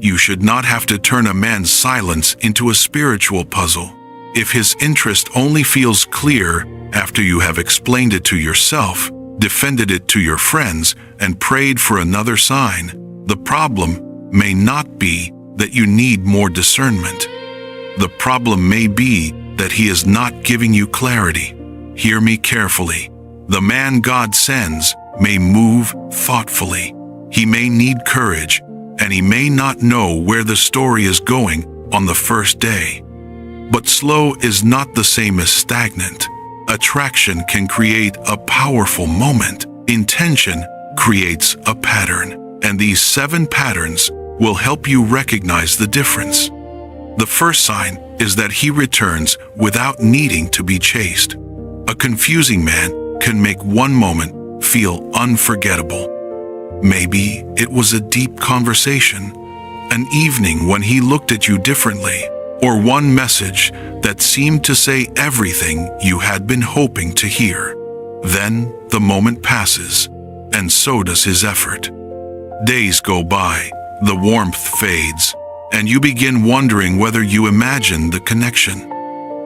You should not have to turn a man's silence into a spiritual puzzle. If his interest only feels clear after you have explained it to yourself, defended it to your friends, and prayed for another sign, the problem may not be that you need more discernment. The problem may be that he is not giving you clarity. Hear me carefully. The man God sends may move thoughtfully. He may need courage, and he may not know where the story is going on the first day. But slow is not the same as stagnant. Attraction can create a powerful moment. Intention creates a pattern, and these 7 patterns will help you recognize the difference. The first sign is that he returns without needing to be chased. A confusing man can make one moment feel unforgettable. Maybe it was a deep conversation, an evening when he looked at you differently, or one message that seemed to say everything you had been hoping to hear. Then the moment passes, and so does his effort. Days go by, the warmth fades, and you begin wondering whether you imagined the connection.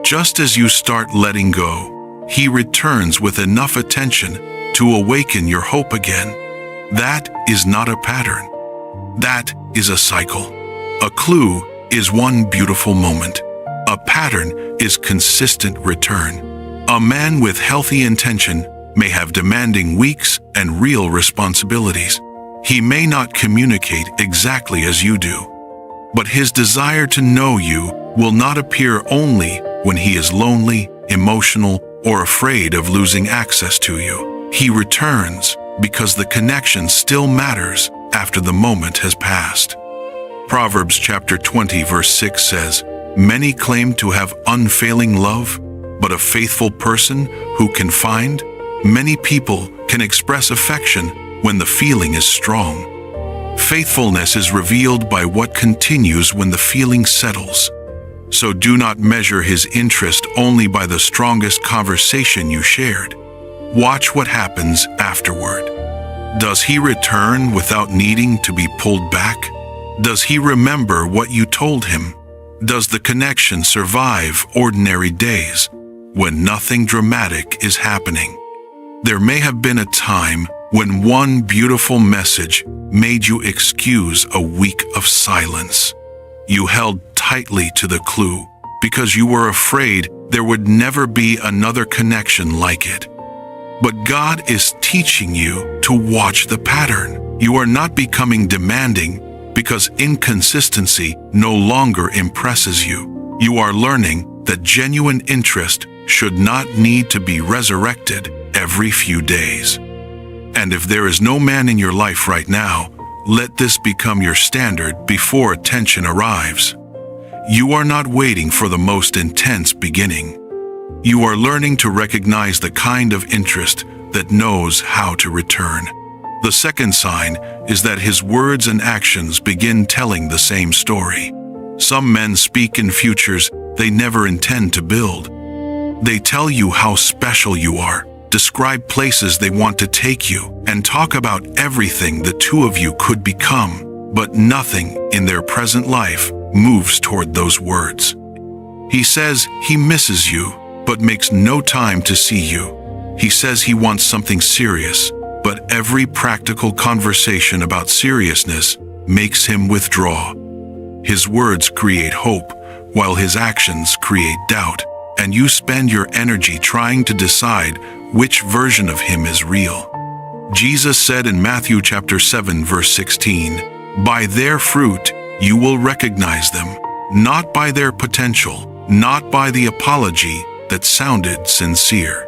Just as you start letting go, he returns with enough attention to awaken your hope again. That is not a pattern. That is a cycle. A clue is one beautiful moment. A pattern is consistent return. A man with healthy intention may have demanding weeks and real responsibilities. He may not communicate exactly as you do, but his desire to know you will not appear only when he is lonely, emotional, or afraid of losing access to you. He returns because the connection still matters after the moment has passed. Proverbs chapter 20 verse 6 says, "Many claim to have unfailing love, but a faithful person who can find?" Many people can express affection when the feeling is strong. Faithfulness is revealed by what continues when the feeling settles. So do not measure his interest only by the strongest conversation you shared. Watch what happens afterward. Does he return without needing to be pulled back? Does he remember what you told him? Does the connection survive ordinary days when nothing dramatic is happening? There may have been a time when one beautiful message made you excuse a week of silence. You held tightly to the clue because you were afraid there would never be another connection like it. But God is teaching you to watch the pattern. You are not becoming demanding because inconsistency no longer impresses you. You are learning that genuine interest should not need to be resurrected every few days. And if there is no man in your life right now, let this become your standard before attention arrives. You are not waiting for the most intense beginning. You are learning to recognize the kind of interest that knows how to return. The second sign is that his words and actions begin telling the same story. Some men speak in futures they never intend to build. They tell you how special you are, describe places they want to take you, and talk about everything the two of you could become, but nothing in their present life moves toward those words. He says he misses you, but makes no time to see you. He says he wants something serious, but every practical conversation about seriousness makes him withdraw. His words create hope, while his actions create doubt, and you spend your energy trying to decide which version of him is real. Jesus said in Matthew chapter 7 verse 16, "By their fruit you will recognize them, not by their potential, not by the apology that sounded sincere,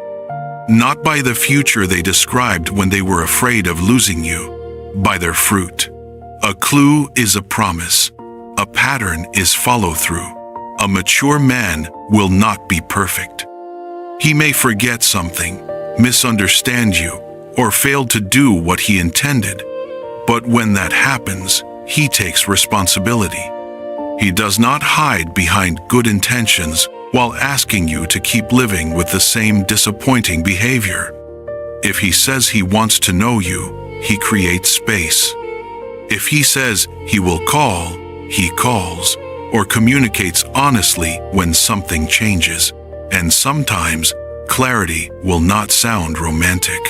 not by the future they described when they were afraid of losing you, by their fruit." A clue is a promise. A pattern is follow-through. A mature man will not be perfect. He may forget something, misunderstand you, or fail to do what he intended. But when that happens, he takes responsibility. He does not hide behind good intentions while asking you to keep living with the same disappointing behavior. If he says he wants to know you, he creates space. If he says he will call, he calls, or communicates honestly when something changes. And sometimes, clarity will not sound romantic.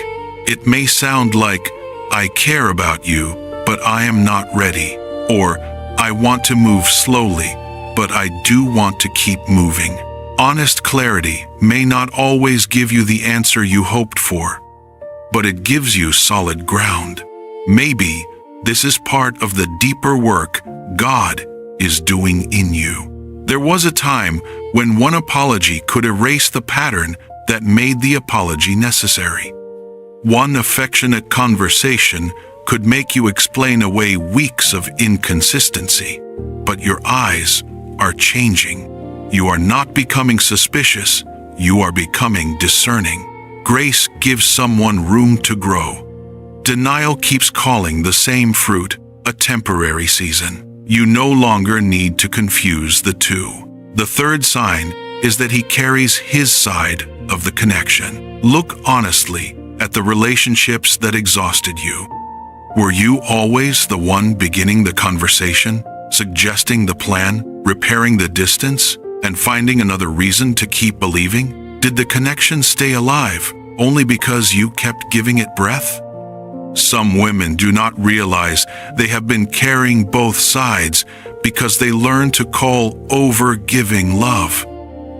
It may sound like, "I care about you, but I am not ready," or "I want to move slowly, but I do want to keep moving." Honest clarity may not always give you the answer you hoped for, but it gives you solid ground. Maybe this is part of the deeper work God is doing in you. There was a time when one apology could erase the pattern that made the apology necessary. One affectionate conversation could make you explain away weeks of inconsistency, but your eyes are changing. You are not becoming suspicious, you are becoming discerning. Grace gives someone room to grow. Denial keeps calling the same fruit a temporary season. You no longer need to confuse the two. The third sign is that he carries his side of the connection. Look honestly at the relationships that exhausted you. Were you always the one beginning the conversation, suggesting the plan, repairing the distance, and finding another reason to keep believing? Did the connection stay alive only because you kept giving it breath? Some women do not realize they have been carrying both sides because they learned to call over-giving love.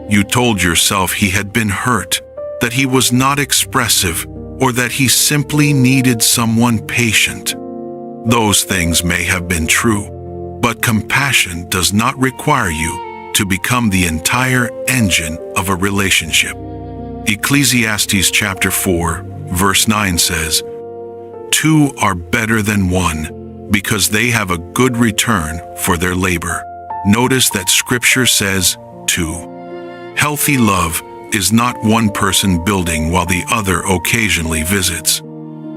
You told yourself he had been hurt, that he was not expressive, or that he simply needed someone patient. Those things may have been true, but compassion does not require you to become the entire engine of a relationship. Ecclesiastes chapter 4, verse 9 says, "Two are better than one, because they have a good return for their labor." Notice that Scripture says two. Healthy love is not one person building while the other occasionally visits.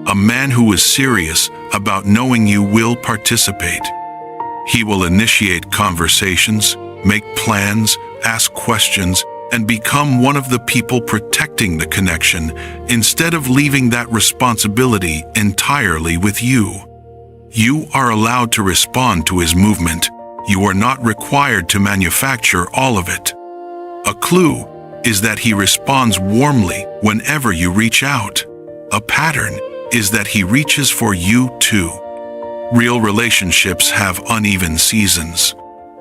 A man who is serious about knowing you will participate. He will initiate conversations, make plans, ask questions, and become one of the people protecting the connection instead of leaving that responsibility entirely with you. You are allowed to respond to his movement. You are not required to manufacture all of it. A clue is that he responds warmly whenever you reach out. A pattern is that he reaches for you too. Real relationships have uneven seasons.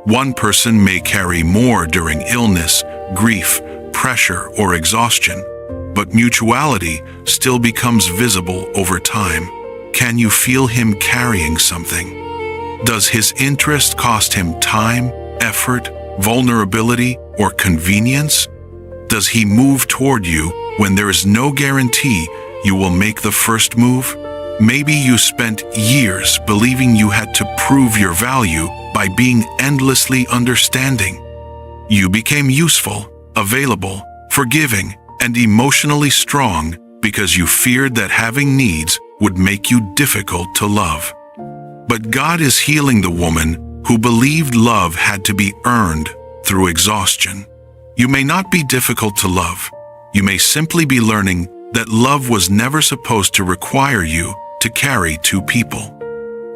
One person may carry more during illness, grief, pressure, or exhaustion, but mutuality still becomes visible over time. Can you feel him carrying something? Does his interest cost him time, effort, vulnerability, or convenience? Does he move toward you when there is no guarantee you will make the first move? Maybe you spent years believing you had to prove your value by being endlessly understanding. You became useful, available, forgiving, and emotionally strong because you feared that having needs would make you difficult to love. But God is healing the woman who believed love had to be earned through exhaustion. You may not be difficult to love. You may simply be learning that love was never supposed to require you to carry two people.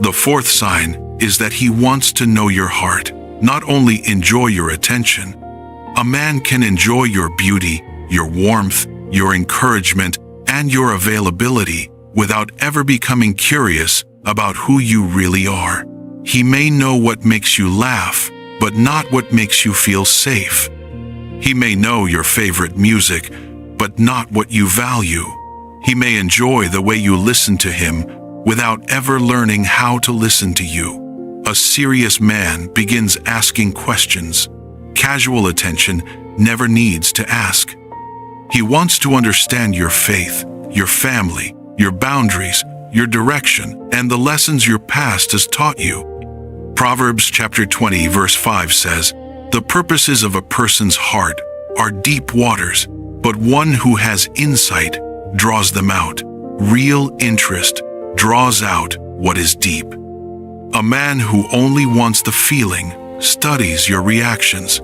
The fourth sign is that he wants to know your heart, not only enjoy your attention. A man can enjoy your beauty, your warmth, your encouragement, and your availability without ever becoming curious about who you really are. He may know what makes you laugh, but not what makes you feel safe. He may know your favorite music, but not what you value. He may enjoy the way you listen to him without ever learning how to listen to you. A serious man begins asking questions. Casual attention never needs to ask. He wants to understand your faith, your family, your boundaries, your direction, and the lessons your past has taught you. Proverbs chapter 20 verse 5 says, "The purposes of a person's heart are deep waters, but one who has insight draws them out." Real interest draws out what is deep. A man who only wants the feeling studies your reactions.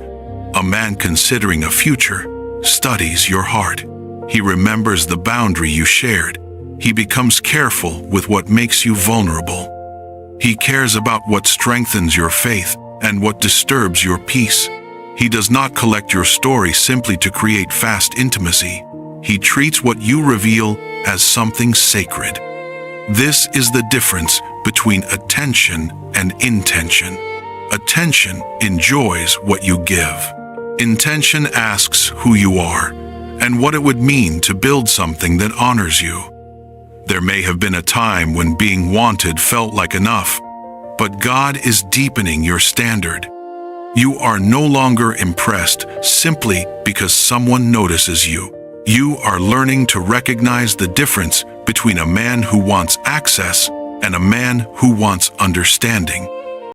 A man considering a future studies your heart. He remembers the boundary you shared. He becomes careful with what makes you vulnerable. He cares about what strengthens your faith, and what disturbs your peace. He does not collect your story simply to create fast intimacy. He treats what you reveal as something sacred. This is the difference between attention and intention. Attention enjoys what you give. Intention asks who you are and what it would mean to build something that honors you. There may have been a time when being wanted felt like enough, but God is deepening your standard. You are no longer impressed simply because someone notices you. You are learning to recognize the difference between a man who wants access and a man who wants understanding.